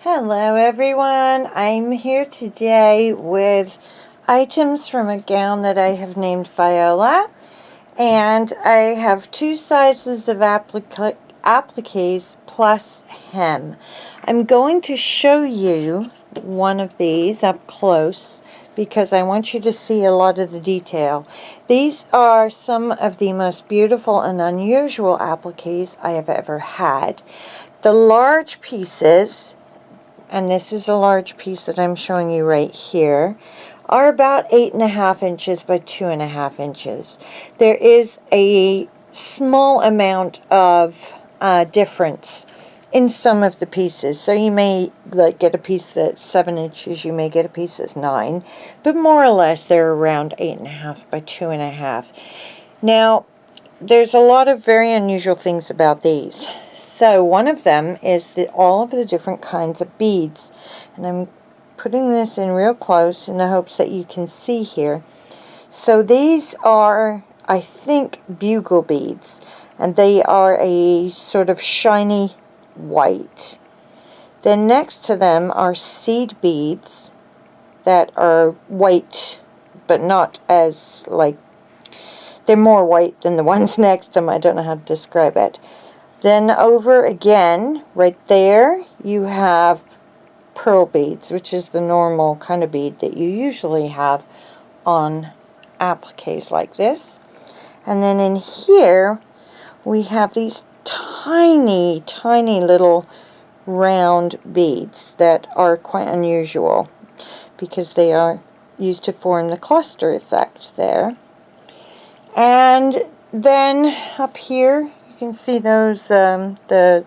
Hello everyone, I'm here today with items from a gown that I have named Viola, and I have two sizes of appliques plus hem. I'm going to show you one of these up close because I want you to see a lot of the detail. These are some of the most beautiful and unusual appliques I have ever had. The large pieces, and this is a large piece that I'm showing you right here, are about 8.5 inches by 2.5 inches. There is a small amount of difference in some of the pieces. So you may get a piece that's 7 inches, you may get a piece that's 9, but more or less they're around 8.5 by 2.5. Now, there's a lot of very unusual things about these. So one of them is all of the different kinds of beads, and I'm putting this in real close in the hopes that you can see here. So these are, I think, bugle beads, and they are a sort of shiny white. Then next to them are seed beads that are white, but not as they're more white than the ones next to them. I don't know how to describe it. Then over again, right there, you have pearl beads, which is the normal kind of bead that you usually have on appliques like this. And then in here, we have these tiny, tiny little round beads that are quite unusual because they are used to form the cluster effect there. And then up here, you can see those, they're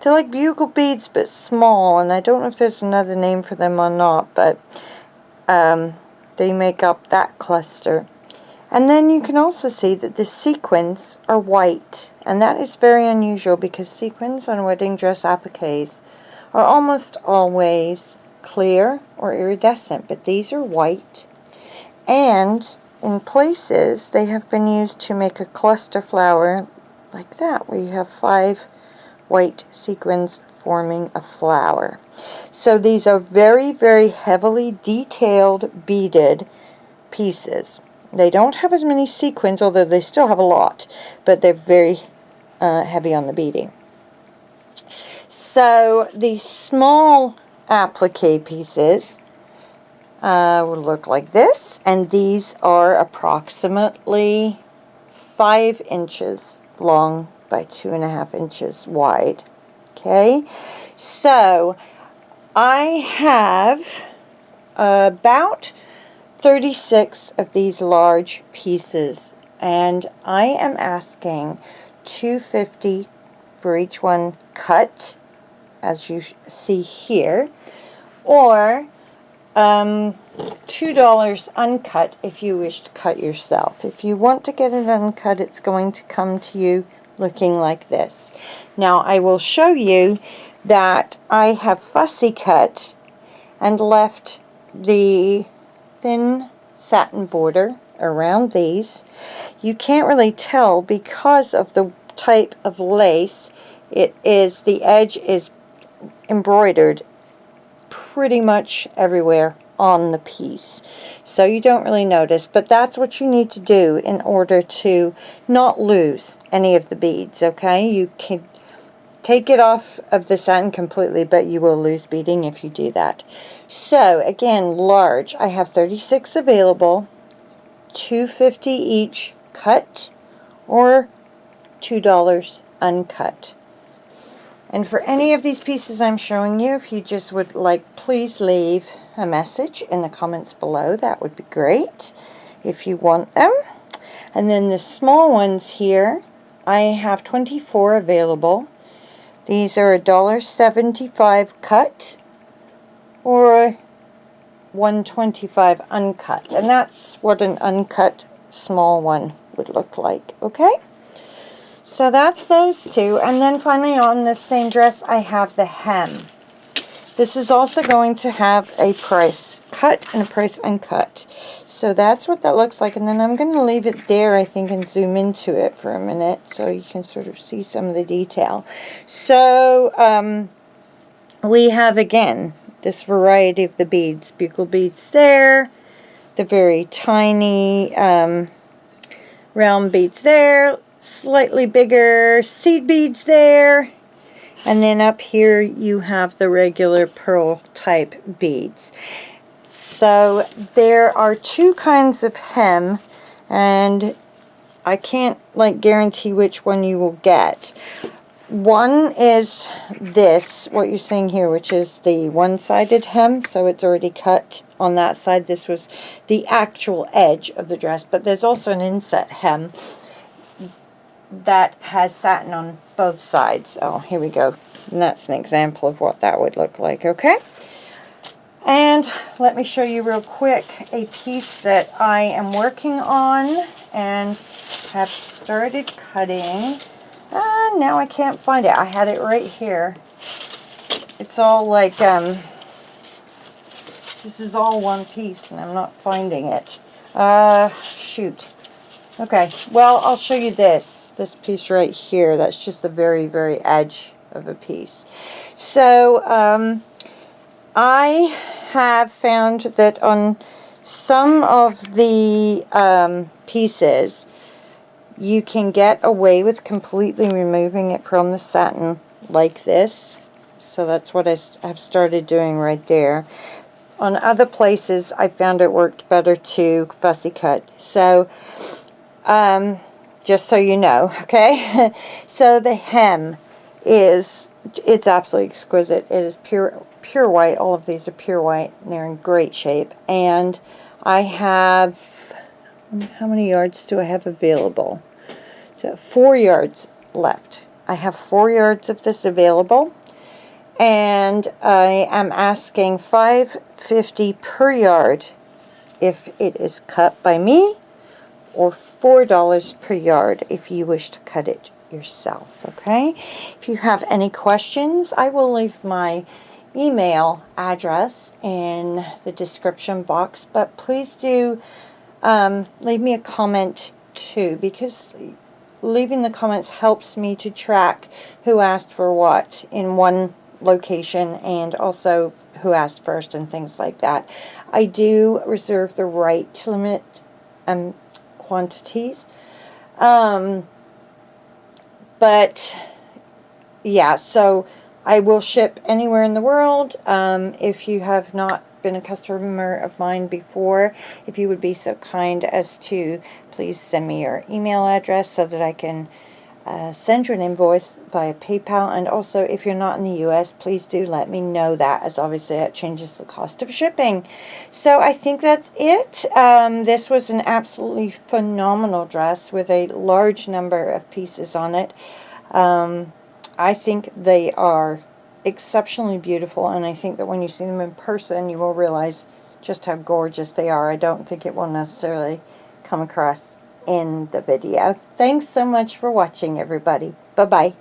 like bugle beads but small, and I don't know if there's another name for them or not, but they make up that cluster. And then you can also see that the sequins are white, and that is very unusual because sequins on wedding dress appliques are almost always clear or iridescent, but these are white, and in places they have been used to make a cluster flower like that, where you have 5 white sequins forming a flower. So these are very, very heavily detailed beaded pieces. They don't have as many sequins, although they still have a lot, but they're very heavy on the beading. So the small applique pieces will look like this, and these are approximately 5 inches long by 2.5 inches wide. Okay, so I have about 36 of these large pieces, and I am asking $2.50 for each one cut, as you see here, or $2 uncut if you wish to cut yourself. If you want to get it uncut, it's going to come to you looking like this. Now I will show you that I have fussy cut and left the thin satin border around these. You can't really tell because of the type of lace. The edge is embroidered pretty much everywhere on the piece, so you don't really notice, but that's what you need to do in order to not lose any of the beads. Okay, you can take it off of the satin completely, but you will lose beading if you do that. So again, large, I have 36 available, $2.50 each cut, or $2 uncut. And for any of these pieces I'm showing you, if you just would please leave a message in the comments below. That would be great if you want them. And then the small ones here, I have 24 available. These are $1.75 cut or $1.25 uncut, and that's what an uncut small one would look like. Okay, so that's those two. And then finally, on this same dress, I have the hem. This is also going to have a price cut and a price uncut. So that's what that looks like. And then I'm going to leave it there, I think, and zoom into it for a minute so you can sort of see some of the detail. So we have, again, this variety of the beads. Bugle beads there, the very tiny round beads there, slightly bigger seed beads there, and then up here you have the regular pearl type beads. So there are two kinds of hem, and I can't guarantee which one you will get. One is this, what you're seeing here, which is the one-sided hem, so it's already cut on that side. This was the actual edge of the dress, but there's also an inset hem that has satin on both sides. Oh, here we go. And that's an example of what that would look like, okay? And let me show you real quick a piece that I am working on and have started cutting. Now I can't find it. I had it right here. It's all like, this is all one piece and I'm not finding it. Shoot. Okay, well, I'll show you this piece right here. That's just the very, very edge of a piece. So, I have found that on some of the pieces, you can get away with completely removing it from the satin like this. So that's what I have started doing right there. On other places, I found it worked better to fussy cut. So, just so you know, okay? So the hem it's absolutely exquisite. It is pure white. All of these are pure white, and they're in great shape. And I have, how many yards do I have available? So 4 yards left. I have 4 yards of this available, and I am asking $5.50 per yard if it is cut by me, or $4 per yard if you wish to cut it yourself, okay? If you have any questions, I will leave my email address in the description box, but please do leave me a comment too, because leaving the comments helps me to track who asked for what in one location, and also who asked first and things like that. I do reserve the right to limit quantities, but yeah, so I will ship anywhere in the world. If you have not been a customer of mine before, if you would be so kind as to please send me your email address so that I can send you an invoice via PayPal. And also, if you're not in the US, please do let me know that, as obviously that changes the cost of shipping. So I think that's it. This was an absolutely phenomenal dress with a large number of pieces on it. I think they are exceptionally beautiful, and I think that when you see them in person, you will realize just how gorgeous they are. I don't think it will necessarily come across in the video. Thanks so much for watching, everybody. Bye-bye.